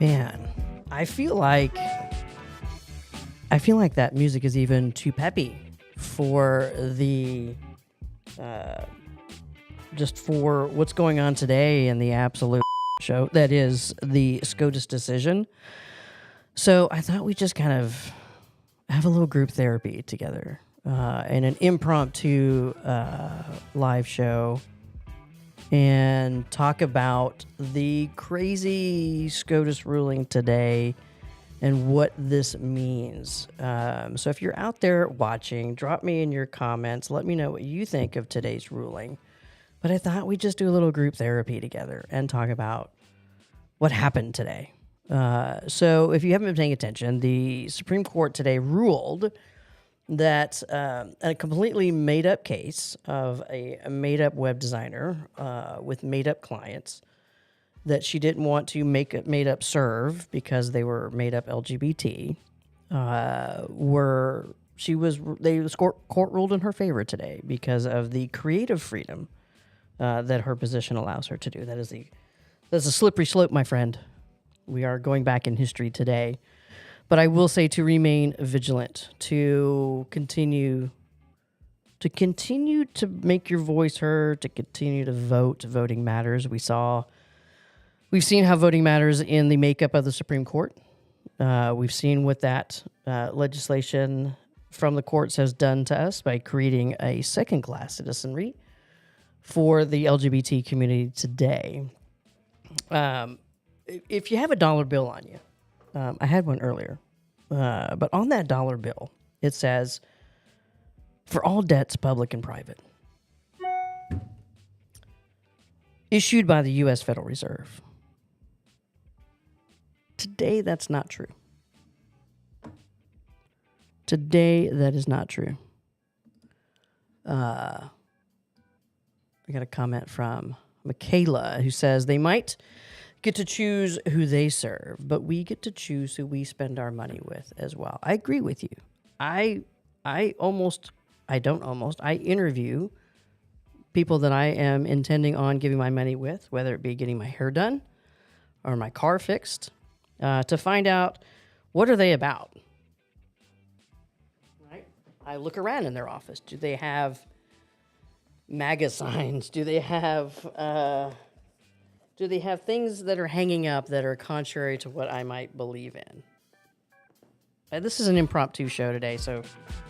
Man, I feel like that music is even too peppy for the just for what's going on today in the absolute show that is the SCOTUS decision. So I thought we'd just kind of have a little group therapy together in an impromptu live show and talk about the crazy SCOTUS ruling today and what this means. So if you're out there watching, drop me in your comments. Let me know what you think of today's ruling. But I thought we'd just do a little group therapy together and talk about what happened today. So if you haven't been paying attention, the Supreme Court today ruled that a completely made-up case of a made-up web designer with made-up clients that she didn't want to make it made-up serve because they were made-up LGBT, the court ruled in her favor today because of the creative freedom that her position allows her to do. That's a slippery slope, my friend. We are going back in history today. But I will say to remain vigilant, to continue to make your voice heard, to continue to vote. Voting matters. We've seen how voting matters in the makeup of the Supreme Court. We've seen what that legislation from the courts has done to us by creating a second-class citizenry for the LGBT community today. If you have a dollar bill on you, I had one earlier, but on that dollar bill, it says, for all debts, public and private, issued by the U.S. Federal Reserve. Today, that's not true. Today, that is not true. I got a comment from Michaela who says they might get to choose who they serve, but we get to choose who we spend our money with as well. I agree with you. I interview people that I am intending on giving my money with, whether it be getting my hair done or my car fixed, to find out what are they about. Right? I look around in their office. Do they have MAGA signs? Do they have things that are hanging up that are contrary to what I might believe in? This is an impromptu show today, so I'm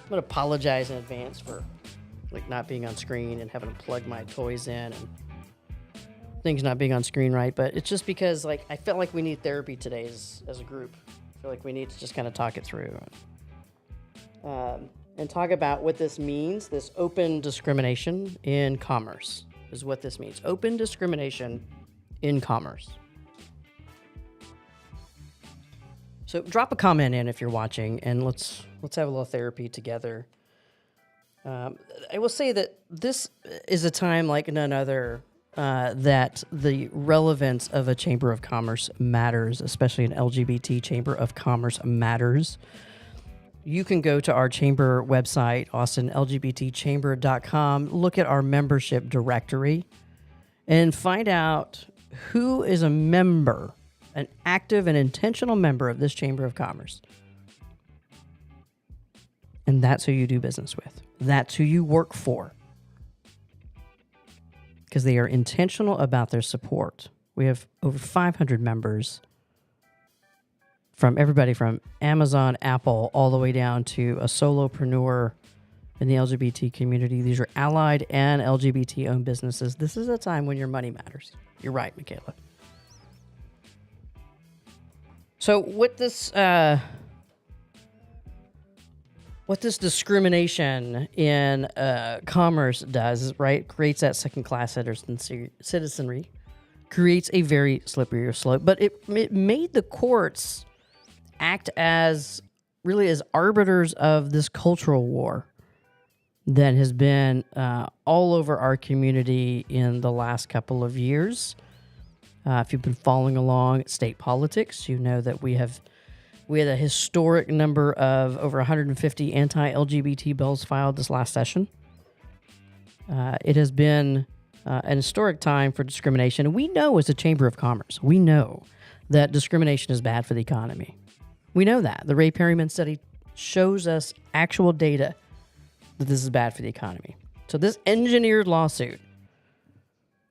going to apologize in advance for not being on screen and having to plug my toys in and things not being on screen right. But it's just because I felt like we need therapy today as a group. I feel like we need to just kind of talk it through and talk about what this means. This open discrimination in commerce is what this means. Open discrimination in commerce. So drop a comment in if you're watching, and let's have a little therapy together. I will say that this is a time like none other that the relevance of a chamber of commerce matters, especially an LGBT chamber of commerce matters. You can go to our chamber website, austinlgbtchamber.com, look at our membership directory, and find out who is a member, an active and intentional member of this Chamber of Commerce. And that's who you do business with. That's who you work for. Because they are intentional about their support. We have over 500 members from everybody from Amazon, Apple, all the way down to a solopreneur in the LGBT community. These are allied and LGBT-owned businesses. This is a time when your money matters. You're right, Michaela. So what this discrimination in commerce does is, right, creates that second-class citizenry, creates a very slippery slope. But it made the courts act as arbiters of this cultural war that has been all over our community in the last couple of years. If you've been following along state politics, you know that we had a historic number of over 150 anti-LGBT bills filed this last session. It has been an historic time for discrimination. And we know as a Chamber of Commerce, we know that discrimination is bad for the economy. We know that. The Ray Perryman study shows us actual data that this is bad for the economy. So this engineered lawsuit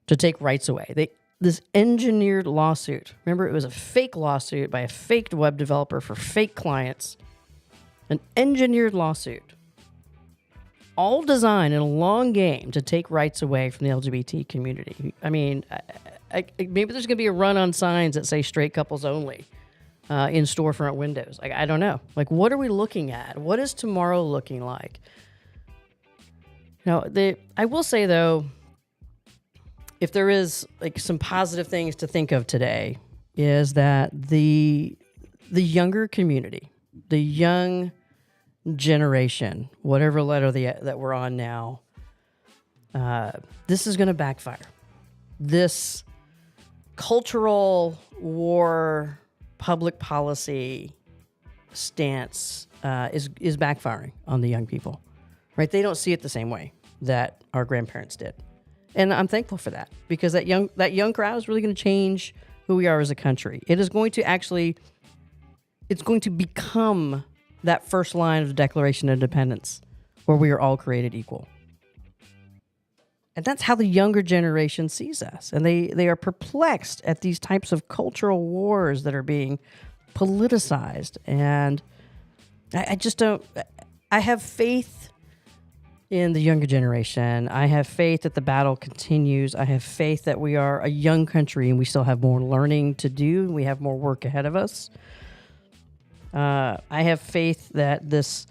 to take rights away, this engineered lawsuit, remember, it was a fake lawsuit by a fake web developer for fake clients, an engineered lawsuit, all designed in a long game to take rights away from the LGBT community. I mean, maybe there's going to be a run on signs that say straight couples only in storefront windows. Like, I don't know. Like, what are we looking at? What is tomorrow looking like? Now, I will say, though, if there is like some positive things to think of today, is that the younger community, the young generation, whatever letter that we're on now, this is going to backfire. This cultural war, public policy stance is backfiring on the young people, right? They don't see it the same way that our grandparents did. And I'm thankful for that, because that young crowd is really going to change who we are as a country. It is going to it's going to become that first line of the Declaration of Independence, where we are all created equal. And that's how the younger generation sees us. And they are perplexed at these types of cultural wars that are being politicized. And I just don't, I have faith in the younger generation. I have faith that the battle continues. I have faith that we are a young country and we still have more learning to do. We have more work ahead of us. I have faith that this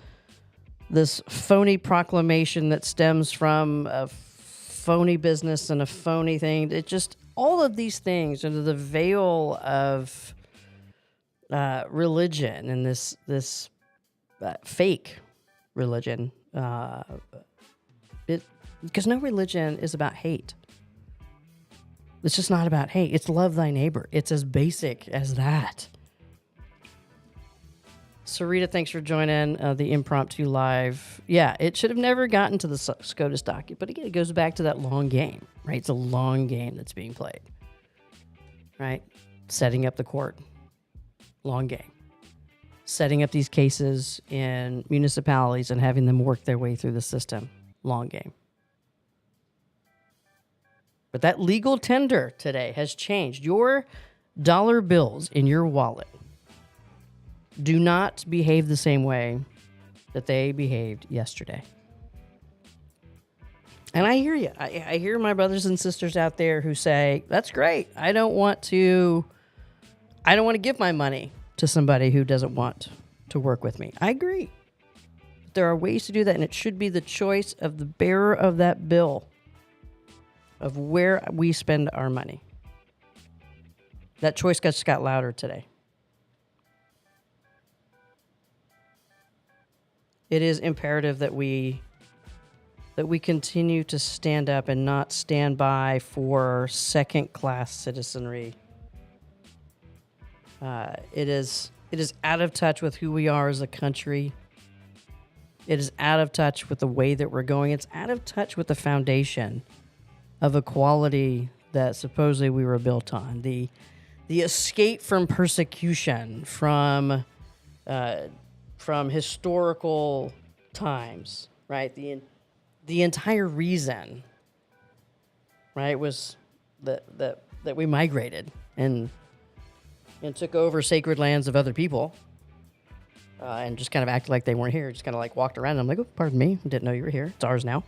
phony proclamation that stems from a phony business and a phony thing, it just, all of these things under the veil of religion and this fake religion, because no religion is about hate. It's just not about hate. It's love thy neighbor. It's as basic as that. Sarita, thanks for joining the impromptu live. Yeah, it should have never gotten to the SCOTUS docket, but again, it goes back to that long game, right? It's a long game that's being played, right? Setting up the court, long game. Setting up these cases in municipalities and having them work their way through the system, long game. But that legal tender today has changed. Your dollar bills in your wallet do not behave the same way that they behaved yesterday. And I hear you. I hear my brothers and sisters out there who say, that's great. I don't want to give my money to somebody who doesn't want to work with me. I agree. There are ways to do that, and it should be the choice of the bearer of that bill of where we spend our money. That choice just got louder today. It is imperative that we continue to stand up and not stand by for second-class citizenry. It is out of touch with who we are as a country. It is out of touch with the way that we're going. It's out of touch with the foundation of equality that supposedly we were built on. The escape from persecution, from historical times, right? The entire reason, right, was that we migrated and took over sacred lands of other people, and just kind of acted like they weren't here. Just kind of like walked around. And I'm like, oh, pardon me, didn't know you were here. It's ours now.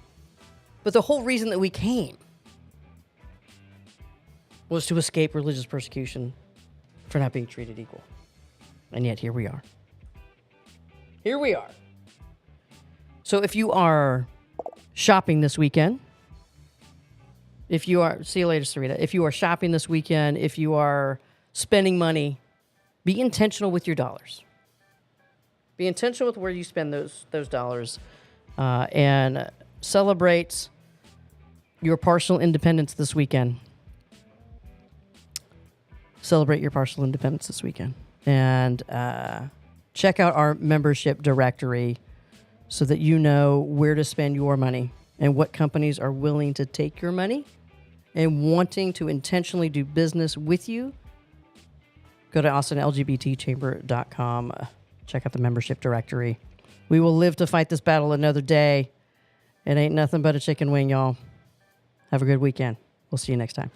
But the whole reason that we came was to escape religious persecution for not being treated equal. And yet here we are. Here we are. So if you are shopping this weekend, see you later, Sarita. If you are shopping this weekend, if you are spending money, be intentional with your dollars. Be intentional with where you spend those dollars, and celebrate your partial independence this weekend. Celebrate your partial independence this weekend. And check out our membership directory so that you know where to spend your money and what companies are willing to take your money and wanting to intentionally do business with you. Go to austinlgbtchamber.com. Check out the membership directory. We will live to fight this battle another day. It ain't nothing but a chicken wing, y'all. Have a good weekend. We'll see you next time.